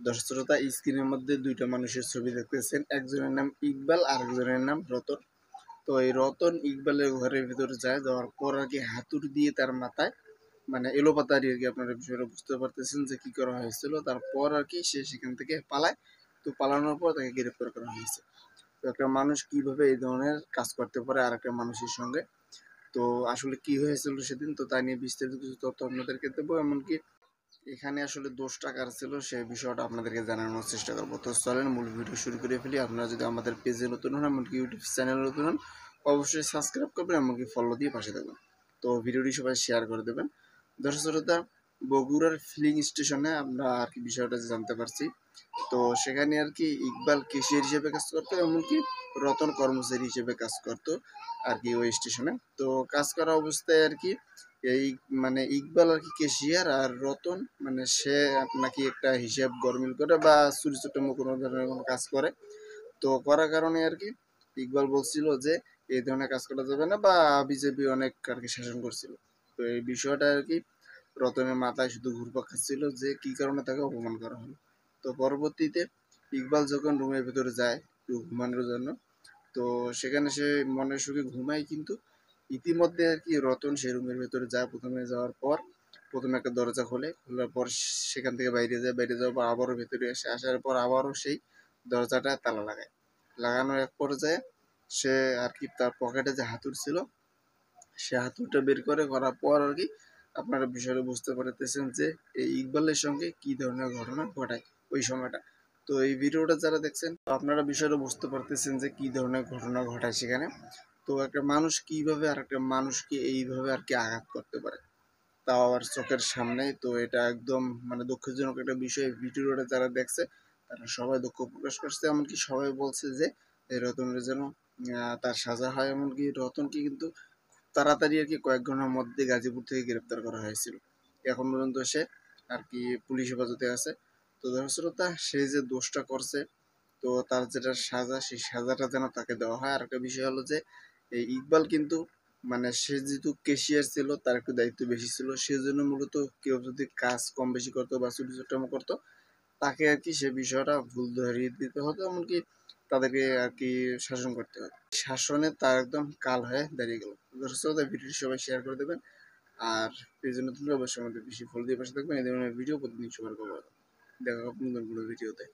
দর্শক শ্রোতা, স্ক্রিনের মধ্যে দুইটা মানুষের ছবি দেখতেছেন। একজনের নাম ইকবাল আর একজনের নাম রতন। তো এই রতন ইকবালের ঘরের ভিতরে যাওয়ার পর আর কি হাতুড়ি দিয়ে তার মাথায় মানে এলোপাতাড়ি আর কি আপনারা বিষয়টা বুঝতে পারতেছেন যে কি করা হয়েছিল। তারপর আর কি সে সেখান থেকে পালায়। তো পালানোর পর তাকে গ্রেপ্তার করা হয়েছে। তো একটা মানুষ কিভাবে এই ধরনের কাজ করতে পারে আর একটা মানুষের সঙ্গে, তো আসলে কি হয়েছিল সেদিন, তো তাই নিয়ে বিস্তারিত কিছু তথ্য আপনাদেরকে দেবো। এমনকি এখানে আসলে দোষটা কার ছিল সেই বিষয়টা আপনাদেরকে জানানোর চেষ্টা করবো। তো চলেন মূল ভিডিও শুরু করে ফেলি। আপনারা যদি আমাদের পেজে নতুন হন, এমনকি ইউটিউব চ্যানেলে নতুন হন, অবশ্যই সাবস্ক্রাইব করবেন, এমনকি ফলো দিয়ে পাশে থাকবেন। তো ভিডিওটি সবাই শেয়ার করে দেবেন। দর্শক শ্রোতা, বগুড়ার ফিলিং স্টেশনে আমরা আর কি বিষয়টা জানতে পারছি। তো সেখানে আর কি ইকবাল ক্যাশিয়ার হিসেবে কাজ করতো, এমনকি রতন কর্মচারী হিসেবে কাজ করতো আর কি ওই স্টেশনে। তো কাজ করা অবস্থায় আর কি এই মানে ইকবাল আর কি ক্যাশিয়ার, আর রতন মানে সে নাকি একটা হিসাব গরমিল করে বা চুরি চুট্টামো কোনো ধরনের কোনো কাজ করে। তো করার কারণে আর কি ইকবাল বলছিল যে এই ধরনের কাজ করা যাবে না, বা বিজেপি অনেক আর কি শাসন করছিল। তো এই বিষয়টা আর কি রতনের মাথায় শুধু ঘুরপাক খাচ্ছিল যে কি কারণে তাকে অপমান করা হলো। তো পরবর্তীতে ইকবাল যখন রুমের ভিতরে যায় একটু ঘুমানোর জন্য, তো সেখানে সে মনের সুখে ঘুমায়, কিন্তু ইতিমধ্যে আর কি রতন সে রুমের ভেতরে যায়। প্রথমে যাওয়ার পর প্রথমে একটা দরজা খোলার পর সেখান থেকে বাইরে যাওয়ার পর আবারও ভেতরে আসার পর আবারও সেই দরজাটা তালা লাগায়। লাগানোর এক পর্যায়ে সে আর কি তার পকেটে যে হাতুড় ছিল সে হাতুড়টা বের করার পর আর কি আপনারা বিষয়টা বুঝতে পারতেছেন যে এই ইকবালের সঙ্গে কি ধরনের ঘটনা ঘটায় ওই সময়টা। তো এই ভিডিওটা যারা দেখছেন আপনারা বিষয়টা বুঝতে পারতেছেন যে কি ধরনের ঘটনা ঘটায় সেখানে। তো একটা মানুষ কিভাবে আর একটা মানুষকে এইভাবে আর কি আঘাত করতে পারে, তাও আবার চোখের সামনেই। তো এটা একদম মানে দুঃখজনক একটা বিষয়। ভিডিওটা যারা দেখছে তারা সবাই দুঃখ প্রকাশ করছে, এমনকি সবাই বলছে যে এই রতনের যেন তার সাজা হয়। এমনকি রতনকে কিন্তু তাড়াতাড়ি আর কি কয়েক ঘন্টার মধ্যে গাজীপুর থেকে গ্রেপ্তার করা হয়েছিল। এখন পর্যন্ত সে আর কি পুলিশ হেফাজতে আছে। তো দর্শকতা, সে যে দোষটা করছে, তো তার যেটা সাজা সেই সাজাটা যেন তাকে দেওয়া হয়। আর একটা বিষয় হলো যে এই ইকবাল কিন্তু মানে সে যেহেতু ক্যাশিয়ার ছিল তার একটু দায়িত্ব বেশি ছিল, সেজন্য মূলত কেউ যদি কাজ কম বেশি করতো বা চুরি চুট্টামো করতো তাকে আর কি সে বিষয়টা ভুল ধরিয়ে দিতে হতো, এমনকি তাদেরকে আর কি শাসন করতে হতো। শাসনে তার একদম কাল হয়ে দাঁড়িয়ে গেল। দর্শক, ভিডিওটি সবাই শেয়ার করে দেবেন, আর পেজে নতুন অবশ্যই আমাদের বেশি ফলো দিয়ে পাশে থাকবেন। এই ধরনের ভিডিও প্রতিদিন সবার পাবো। দেখা হবে নতুন কোনো ভিডিওতে।